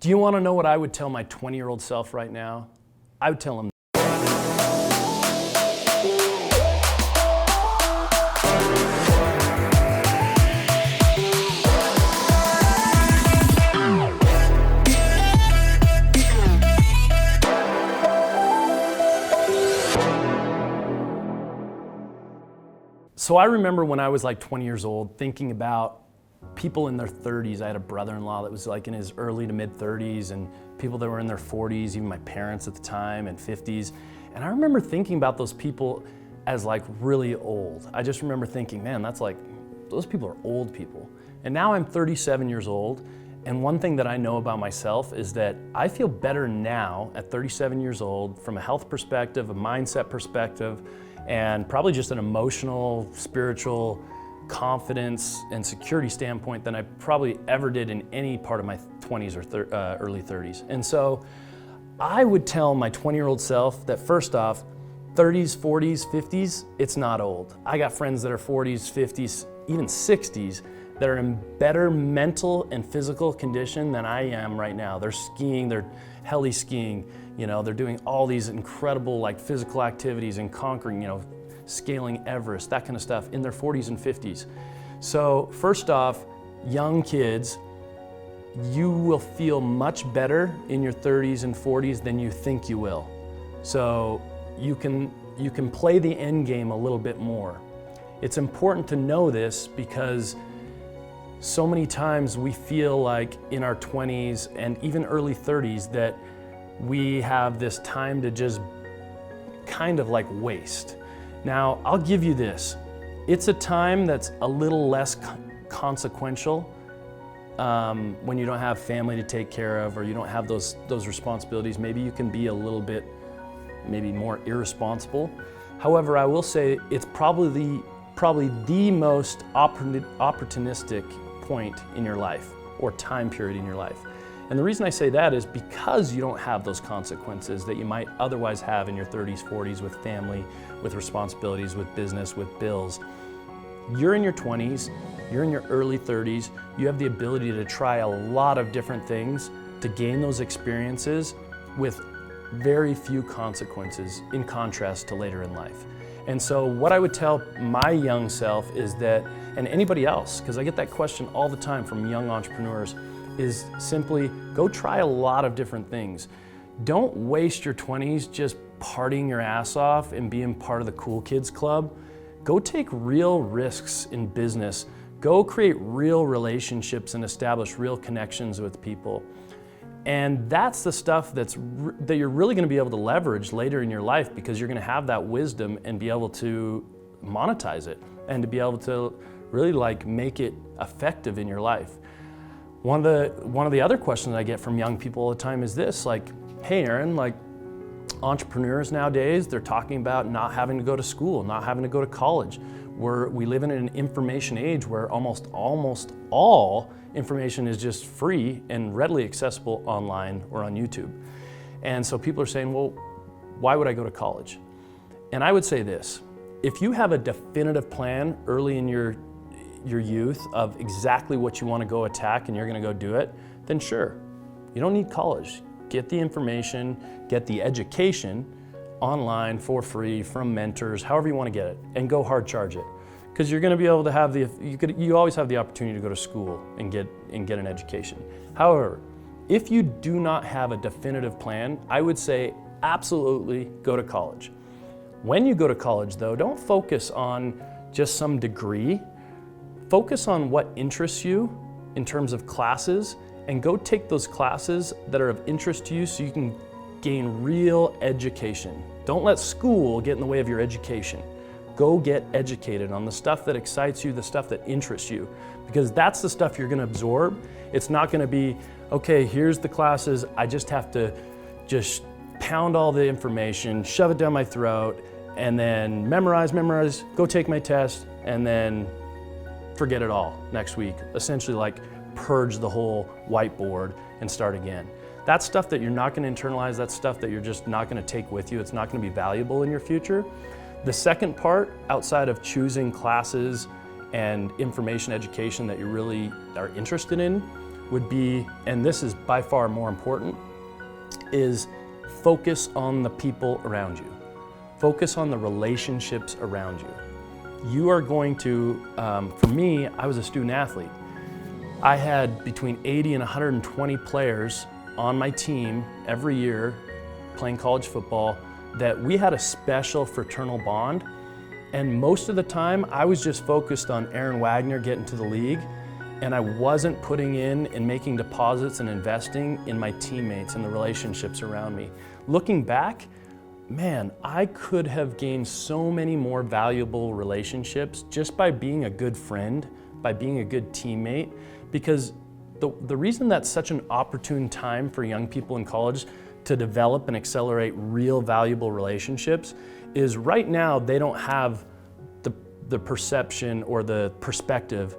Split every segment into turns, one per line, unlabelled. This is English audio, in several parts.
Do you want to know what I would tell my 20-year-old self right now? I would tell him, so I remember when I was like 20 years old thinking about people in their 30s. I had a brother-in-law that was like in his early to mid 30s, and people that were in their 40s, even my parents at the time, and 50s. And I remember thinking about those people as like really old. I just remember thinking, man, that's like, those people are old people. And now I'm 37 years old, and one thing that I know about myself is that I feel better now at 37 years old from a health perspective, a mindset perspective, and probably just an emotional, spiritual, confidence and security standpoint than I probably ever did in any part of my 20s or early 30s. And so I would tell my 20-year-old self that first off, 30s, 40s, 50s, it's not old. I got friends that are 40s, 50s, even 60s that are in better mental and physical condition than I am right now. They're skiing, they're heli skiing, you know, they're doing all these incredible like physical activities and conquering, you know, scaling Everest, that kind of stuff in their 40s and 50s. So first off, young kids, you will feel much better in your 30s and 40s than you think you will. So you can play the end game a little bit more. It's important to know this because so many times we feel like in our 20s and even early 30s that we have this time to just kind of like waste. Now, I'll give you this. It's a time that's a little less consequential when you don't have family to take care of or you don't have those responsibilities. Maybe you can be a little bit, maybe more irresponsible. However, I will say it's probably the most opportunistic point in your life or time period in your life. And the reason I say that is because you don't have those consequences that you might otherwise have in your 30s, 40s with family, with responsibilities, with business, with bills. You're in your 20s, you're in your early 30s, you have the ability to try a lot of different things to gain those experiences with very few consequences in contrast to later in life. And so what I would tell my young self is that, and anybody else, because I get that question all the time from young entrepreneurs, is simply go try a lot of different things. Don't waste your 20s just partying your ass off and being part of the cool kids club. Go take real risks in business. Go create real relationships and establish real connections with people. And that's the stuff that you're really going to be able to leverage later in your life because you're going to have that wisdom and be able to monetize it and to be able to really like make it effective in your life. One of the other questions I get from young people all the time is this, like, hey Aaron, like entrepreneurs nowadays, they're talking about not having to go to school, not having to go to college. We live in an information age where almost all information is just free and readily accessible online or on YouTube. And so people are saying, well, why would I go to college? And I would say this, if you have a definitive plan early in your youth of exactly what you want to go attack and you're going to go do it, then sure, you don't need college. Get the information, get the education online for free from mentors, however you want to get it, and go hard charge it. Because you're going to be able to have you always have the opportunity to go to school and get an education. However, if you do not have a definitive plan, I would say absolutely go to college. When you go to college though, don't focus on just some degree. Focus on what interests you in terms of classes and go take those classes that are of interest to you so you can gain real education. Don't let school get in the way of your education. Go get educated on the stuff that excites you, the stuff that interests you, because that's the stuff you're going to absorb. It's not going to be, okay, here's the classes, I just have to just pound all the information, shove it down my throat, and then memorize, go take my test, and then forget it all next week. Essentially like purge the whole whiteboard and start again. That's stuff that you're not going to internalize, that's stuff that you're just not going to take with you, it's not going to be valuable in your future. The second part, outside of choosing classes and information education that you really are interested in, would be, and this is by far more important, is focus on the people around you. Focus on the relationships around you. You are going to, for me, I was a student athlete. I had between 80 and 120 players on my team every year playing college football that we had a special fraternal bond. And most of the time, I was just focused on Aaron Wagner getting to the league, and I wasn't putting in and making deposits and investing in my teammates and the relationships around me. Looking back, man, I could have gained so many more valuable relationships just by being a good friend, by being a good teammate, because the reason that's such an opportune time for young people in college to develop and accelerate real valuable relationships is right now they don't have the perception or the perspective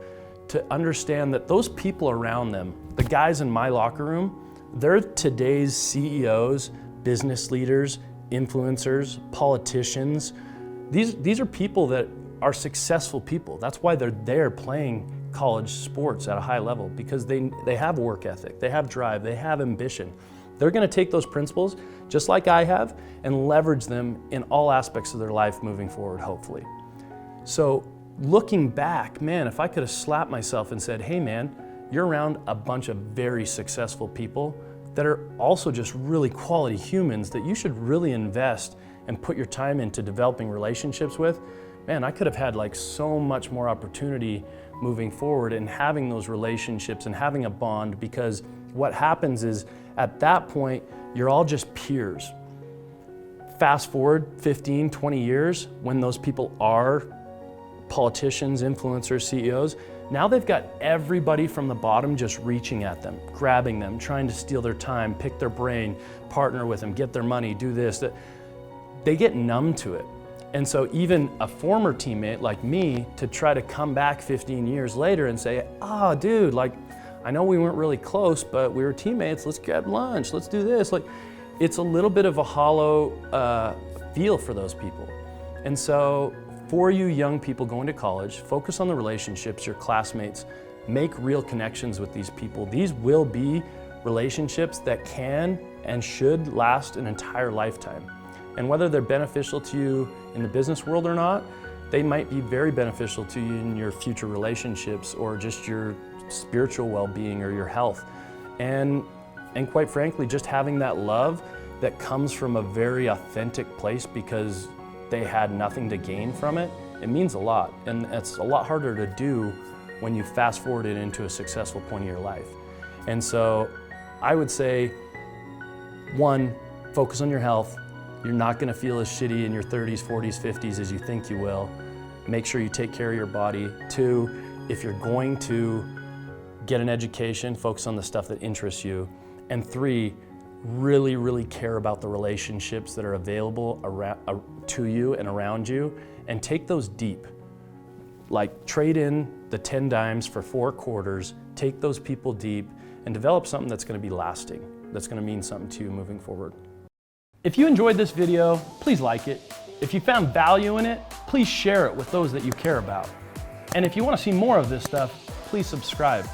to understand that those people around them, the guys in my locker room, they're today's CEOs, business leaders, influencers, politicians. These are people that are successful people. That's why they're there playing college sports at a high level, because they have work ethic, they have drive, they have ambition. They're gonna take those principles, just like I have, and leverage them in all aspects of their life moving forward, hopefully. So looking back, man, if I could have slapped myself and said, hey man, you're around a bunch of very successful people that are also just really quality humans that you should really invest and put your time into developing relationships with, man, I could have had like so much more opportunity moving forward and having those relationships and having a bond, because what happens is at that point, you're all just peers. Fast forward 15, 20 years, when those people are politicians, influencers, CEOs, now they've got everybody from the bottom just reaching at them, grabbing them, trying to steal their time, pick their brain, partner with them, get their money, do this. They get numb to it. And so even a former teammate like me, to try to come back 15 years later and say, oh dude, like, I know we weren't really close, but we were teammates, let's grab lunch, let's do this. Like, it's a little bit of a hollow feel for those people. And so for you young people going to college, focus on the relationships, your classmates, make real connections with these people. These will be relationships that can and should last an entire lifetime. And whether they're beneficial to you in the business world or not, they might be very beneficial to you in your future relationships or just your spiritual well-being or your health. And quite frankly, just having that love that comes from a very authentic place because they had nothing to gain from it, it means a lot. And it's a lot harder to do when you fast forward it into a successful point of your life. And so I would say, one, focus on your health. You're not gonna feel as shitty in your 30s, 40s, 50s as you think you will. Make sure you take care of your body. Two, if you're going to get an education, focus on the stuff that interests you. And three, really, really care about the relationships that are available to you and around you, and take those deep. Like, trade in the 10 dimes for 4 quarters, take those people deep, and develop something that's gonna be lasting, that's gonna mean something to you moving forward. If you enjoyed this video, please like it. If you found value in it, please share it with those that you care about. And if you want to see more of this stuff, please subscribe.